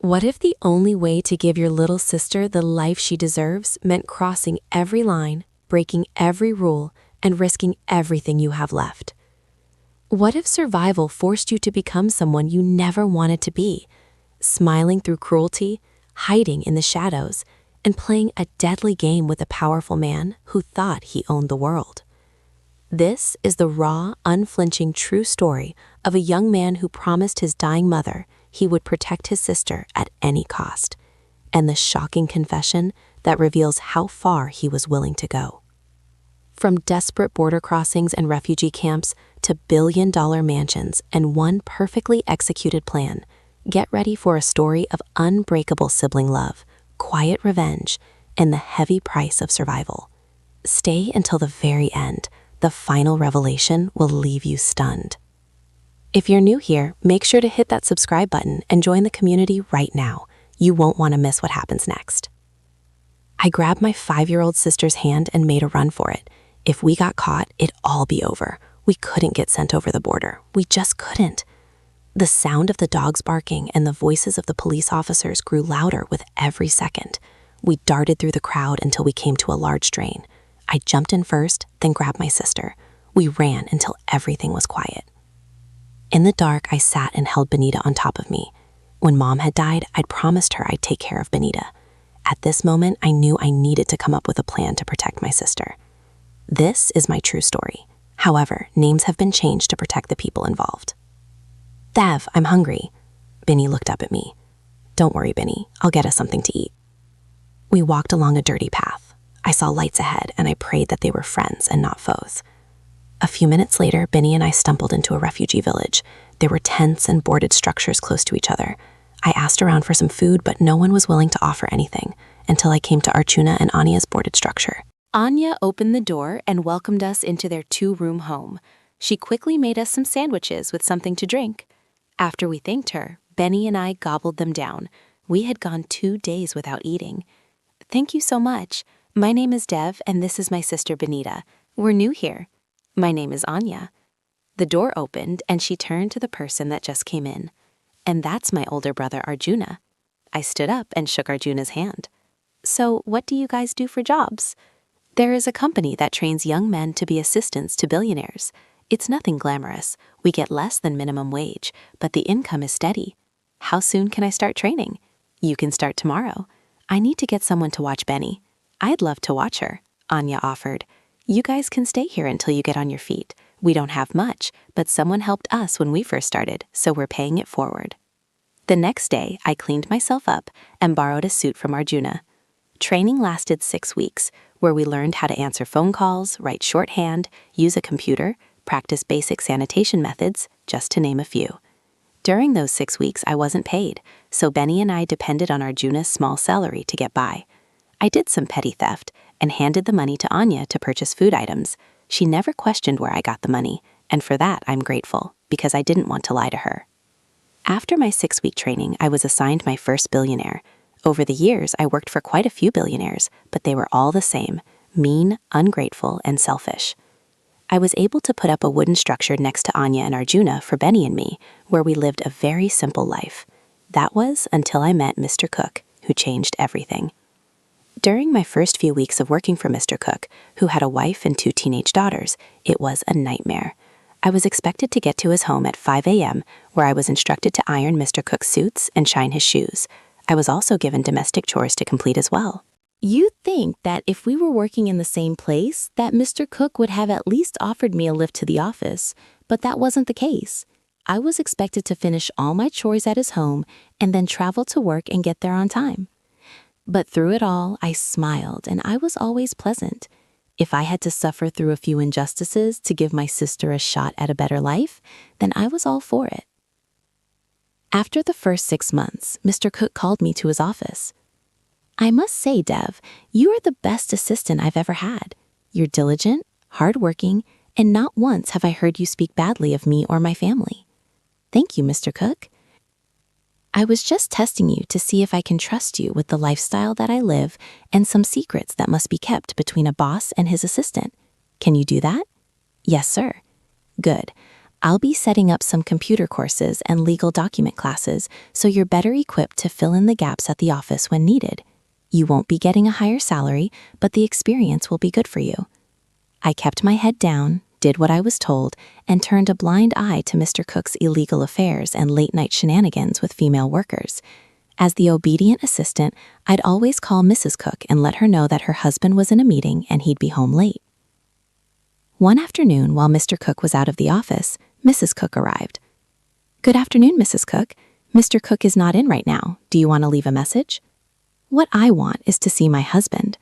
What if the only way to give your little sister the life she deserves meant crossing every line, breaking every rule, and risking everything you have left? What if survival forced you to become someone you never wanted to be, smiling through cruelty, hiding in the shadows, and playing a deadly game with a powerful man who thought he owned the world? This is the raw, unflinching true story of a young man who promised his dying mother he would protect his sister at any cost, and the shocking confession that reveals how far he was willing to go. From desperate border crossings and refugee camps to billion-dollar mansions and one perfectly executed plan, get ready for a story of unbreakable sibling love, quiet revenge, and the heavy price of survival. Stay until the very end. The final revelation will leave you stunned. If you're new here, make sure to hit that subscribe button and join the community right now. You won't want to miss what happens next. I grabbed my 5-year-old sister's hand and made a run for it. If we got caught, it'd all be over. We couldn't get sent over the border. We just couldn't. The sound of the dogs barking and the voices of the police officers grew louder with every second. We darted through the crowd until we came to a large drain. I jumped in first, then grabbed my sister. We ran until everything was quiet. In the dark, I sat and held Benita on top of me. When Mom had died, I'd promised her I'd take care of Benita. At this moment, I knew I needed to come up with a plan to protect my sister. This is my true story. However, names have been changed to protect the people involved. Dev, I'm hungry. Benny looked up at me. Don't worry, Benny. I'll get us something to eat. We walked along a dirty path. I saw lights ahead, and I prayed that they were friends and not foes. A few minutes later, Benny and I stumbled into a refugee village. There were tents and boarded structures close to each other. I asked around for some food, but no one was willing to offer anything until I came to Archuna and Anya's boarded structure. Anya opened the door and welcomed us into their 2-room home. She quickly made us some sandwiches with something to drink. After we thanked her, Benny and I gobbled them down. We had gone 2 days without eating. Thank you so much. My name is Dev, and this is my sister Benita. We're new here. My name is Anya. The door opened, and she turned to the person that just came in. And that's my older brother, Arjuna. I stood up and shook Arjuna's hand. So, what do you guys do for jobs? There is a company that trains young men to be assistants to billionaires. It's nothing glamorous. We get less than minimum wage, but the income is steady. How soon can I start training? You can start tomorrow. I need to get someone to watch Benny. I'd love to watch her, Anya offered. You guys can stay here until you get on your feet. We don't have much, but someone helped us when we first started, so we're paying it forward. The next day, I cleaned myself up and borrowed a suit from Arjuna. Training lasted 6 weeks, where we learned how to answer phone calls, write shorthand, use a computer, practice basic sanitation methods, just to name a few. During those 6 weeks, I wasn't paid, so Benny and I depended on Arjuna's small salary to get by. I did some petty theft and handed the money to Anya to purchase food items. She never questioned where I got the money, and for that I'm grateful, because I didn't want to lie to her. After my 6-week training, I was assigned my first billionaire. Over the years, I worked for quite a few billionaires, but they were all the same: mean, ungrateful, and selfish. I was able to put up a wooden structure next to Anya and Arjuna for Benny and me, where we lived a very simple life. That was until I met Mr. Cook, who changed everything. During my first few weeks of working for Mr. Cook, who had a wife and 2 teenage daughters, it was a nightmare. I was expected to get to his home at 5 a.m., where I was instructed to iron Mr. Cook's suits and shine his shoes. I was also given domestic chores to complete as well. You'd think that if we were working in the same place, that Mr. Cook would have at least offered me a lift to the office, but that wasn't the case. I was expected to finish all my chores at his home and then travel to work and get there on time. But through it all, I smiled, and I was always pleasant. If I had to suffer through a few injustices to give my sister a shot at a better life, then I was all for it. After the first 6 months, Mr. Cook called me to his office. I must say, Dev, you are the best assistant I've ever had. You're diligent, hardworking, and not once have I heard you speak badly of me or my family. Thank you, Mr. Cook. I was just testing you to see if I can trust you with the lifestyle that I live and some secrets that must be kept between a boss and his assistant. Can you do that? Yes, sir. Good. I'll be setting up some computer courses and legal document classes so you're better equipped to fill in the gaps at the office when needed. You won't be getting a higher salary, but the experience will be good for you." I kept my head down, did what I was told, and turned a blind eye to Mr. Cook's illegal affairs and late-night shenanigans with female workers. As the obedient assistant, I'd always call Mrs. Cook and let her know that her husband was in a meeting and he'd be home late. One afternoon, while Mr. Cook was out of the office, Mrs. Cook arrived. "Good afternoon, Mrs. Cook. Mr. Cook is not in right now. Do you want to leave a message?" "What I want is to see my husband."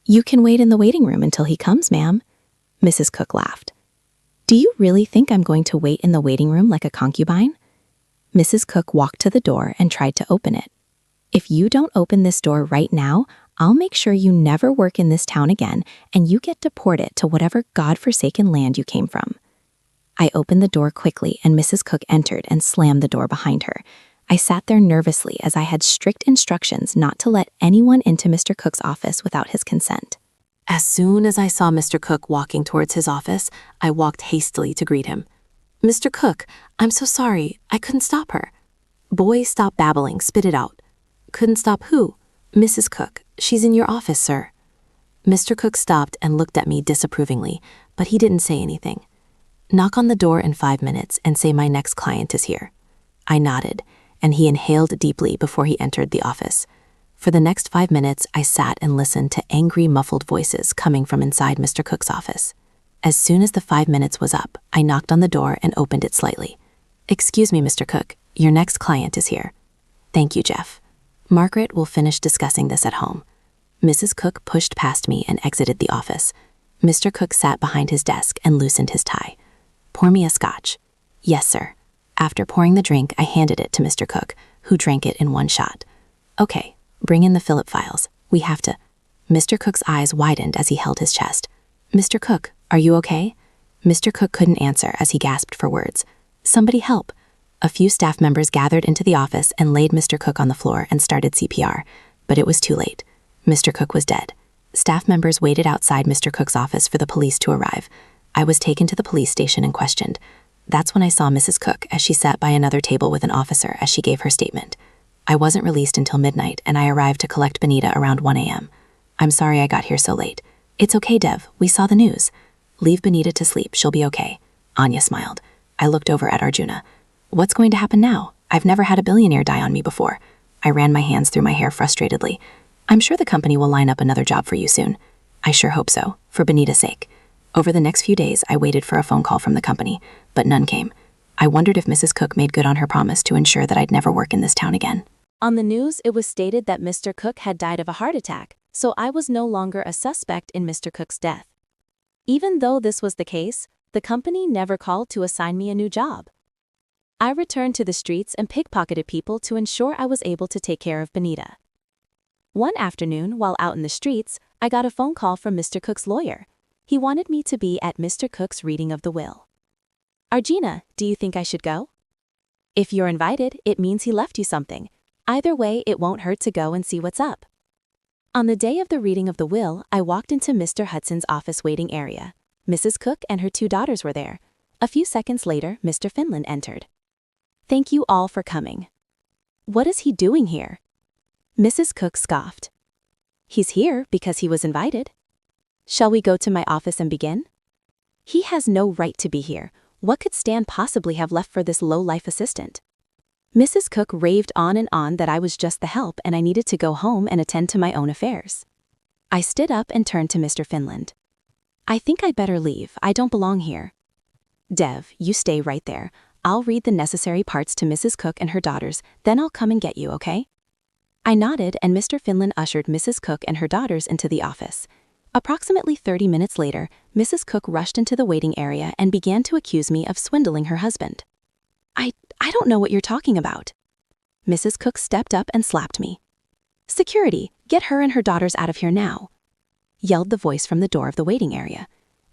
"You can wait in the waiting room until he comes, ma'am." Mrs. Cook laughed. "Do you really think I'm going to wait in the waiting room like a concubine?" Mrs. Cook walked to the door and tried to open it. "If you don't open this door right now, I'll make sure you never work in this town again and you get deported to whatever godforsaken land you came from." I opened the door quickly and Mrs. Cook entered and slammed the door behind her. I sat there nervously as I had strict instructions not to let anyone into Mr. Cook's office without his consent. As soon as I saw Mr. Cook walking towards his office, I walked hastily to greet him. "Mr. Cook, I'm so sorry. I couldn't stop her." "Boy, stop babbling. Spit it out." "Couldn't stop who?" "Mrs. Cook. She's in your office, sir." Mr. Cook stopped and looked at me disapprovingly, but he didn't say anything. "Knock on the door in 5 minutes and say my next client is here." I nodded, and he inhaled deeply before he entered the office. For the next 5 minutes, I sat and listened to angry, muffled voices coming from inside Mr. Cook's office. As soon as the 5 minutes was up, I knocked on the door and opened it slightly. "Excuse me, Mr. Cook, your next client is here." "Thank you, Jeff. Margaret will finish discussing this at home." Mrs. Cook pushed past me and exited the office. Mr. Cook sat behind his desk and loosened his tie. "Pour me a scotch." "Yes, sir." After pouring the drink, I handed it to Mr. Cook, who drank it in one shot. "Okay, bring in the Philip files. We have to—" Mr. Cook's eyes widened as he held his chest. "Mr. Cook, are you okay?" Mr. Cook couldn't answer as he gasped for words. "Somebody help." A few staff members gathered into the office and laid Mr. Cook on the floor and started CPR, but it was too late. Mr. Cook was dead. Staff members waited outside Mr. Cook's office for the police to arrive. I was taken to the police station and questioned. That's when I saw Mrs. Cook as she sat by another table with an officer as she gave her statement. I wasn't released until midnight, and I arrived to collect Benita around 1 a.m. "I'm sorry I got here so late." "It's okay, Dev. We saw the news." "Leave Benita to sleep. She'll be okay." Anya smiled. I looked over at Arjuna. "What's going to happen now? I've never had a billionaire die on me before." I ran my hands through my hair frustratedly. "I'm sure the company will line up another job for you soon." "I sure hope so, for Benita's sake." Over the next few days, I waited for a phone call from the company, but none came. I wondered if Mrs. Cook made good on her promise to ensure that I'd never work in this town again. On the news, it was stated that Mr. Cook had died of a heart attack, so I was no longer a suspect in Mr. Cook's death. Even though this was the case, the company never called to assign me a new job. I returned to the streets and pickpocketed people to ensure I was able to take care of Benita. One afternoon, while out in the streets, I got a phone call from Mr. Cook's lawyer. He wanted me to be at Mr. Cook's reading of the will. "Arjuna, do you think I should go?" "If you're invited, it means he left you something. Either way, it won't hurt to go and see what's up." On the day of the reading of the will, I walked into Mr. Hudson's office waiting area. Mrs. Cook and her 2 daughters were there. A few seconds later, Mr. Finland entered. "Thank you all for coming." "What is he doing here?" Mrs. Cook scoffed. "He's here because he was invited." "Shall we go to my office and begin?" "He has no right to be here. What could Stan possibly have left for this low-life assistant?" Mrs. Cook raved on and on that I was just the help and I needed to go home and attend to my own affairs. I stood up and turned to Mr. Finland. "I think I'd better leave. I don't belong here." "Dev, you stay right there. I'll read the necessary parts to Mrs. Cook and her daughters, then I'll come and get you, okay?" I nodded and Mr. Finland ushered Mrs. Cook and her daughters into the office. Approximately 30 minutes later, Mrs. Cook rushed into the waiting area and began to accuse me of swindling her husband. I don't know what you're talking about." Mrs. Cook stepped up and slapped me. "Security, get her and her daughters out of here now," yelled the voice from the door of the waiting area.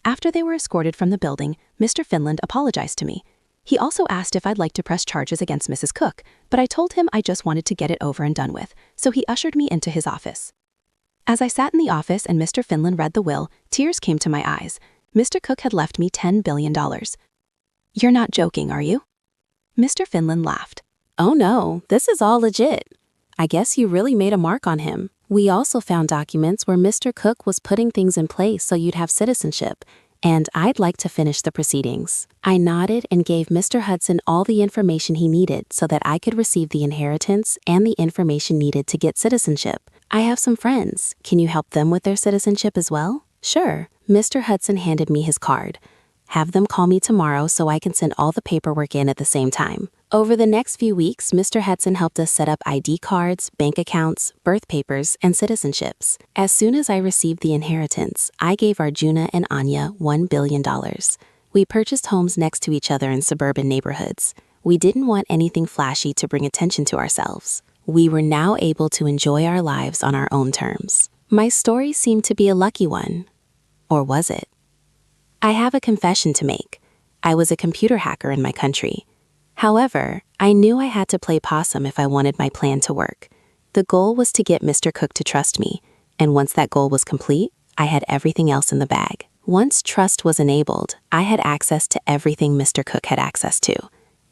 After they were escorted from the building, Mr. Finland apologized to me. He also asked if I'd like to press charges against Mrs. Cook, but I told him I just wanted to get it over and done with, so he ushered me into his office. As I sat in the office and Mr. Finland read the will, tears came to my eyes. Mr. Cook had left me $10 billion. You're not joking, are you? Mr. Finland laughed. Oh no, this is all legit. I guess you really made a mark on him. We also found documents where Mr. Cook was putting things in place so you'd have citizenship, and I'd like to finish the proceedings. I nodded and gave Mr. Hudson all the information he needed so that I could receive the inheritance and the information needed to get citizenship. I have some friends. Can you help them with their citizenship as well? Sure. Mr. Hudson handed me his card. Have them call me tomorrow so I can send all the paperwork in at the same time. Over the next few weeks, Mr. Hudson helped us set up ID cards, bank accounts, birth papers, and citizenships. As soon as I received the inheritance, I gave Arjuna and Anya $1 billion. We purchased homes next to each other in suburban neighborhoods. We didn't want anything flashy to bring attention to ourselves. We were now able to enjoy our lives on our own terms. My story seemed to be a lucky one. Or was it? I have a confession to make. I was a computer hacker in my country. However, I knew I had to play possum if I wanted my plan to work. The goal was to get Mr. Cook to trust me, and once that goal was complete, I had everything else in the bag. Once trust was enabled, I had access to everything Mr. Cook had access to.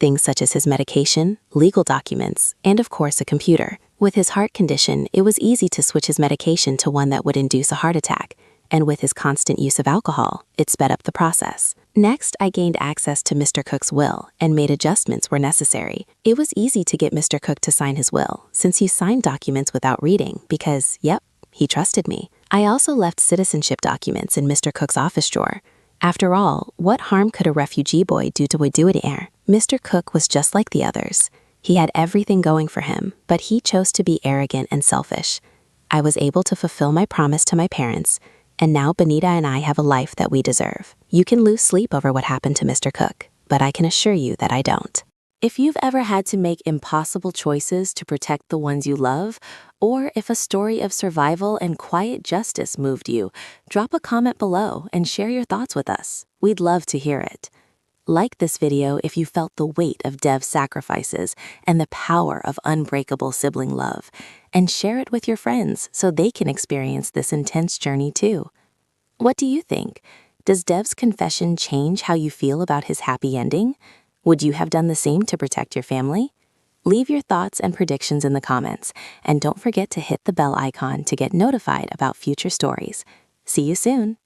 Things such as his medication, legal documents, and of course a computer. With his heart condition, it was easy to switch his medication to one that would induce a heart attack. And with his constant use of alcohol, it sped up the process. Next, I gained access to Mr. Cook's will and made adjustments where necessary. It was easy to get Mr. Cook to sign his will, since he signed documents without reading because, yep, he trusted me. I also left citizenship documents in Mr. Cook's office drawer. After all, what harm could a refugee boy do to a douanier? Mr. Cook was just like the others. He had everything going for him, but he chose to be arrogant and selfish. I was able to fulfill my promise to my parents, and now Benita and I have a life that we deserve. You can lose sleep over what happened to Mr. Cook, but I can assure you that I don't. If you've ever had to make impossible choices to protect the ones you love, or if a story of survival and quiet justice moved you, drop a comment below and share your thoughts with us. We'd love to hear it. Like this video if you felt the weight of Dev's sacrifices and the power of unbreakable sibling love, and share it with your friends so they can experience this intense journey too. What do you think? Does Dev's confession change how you feel about his happy ending? Would you have done the same to protect your family? Leave your thoughts and predictions in the comments, and don't forget to hit the bell icon to get notified about future stories. See you soon!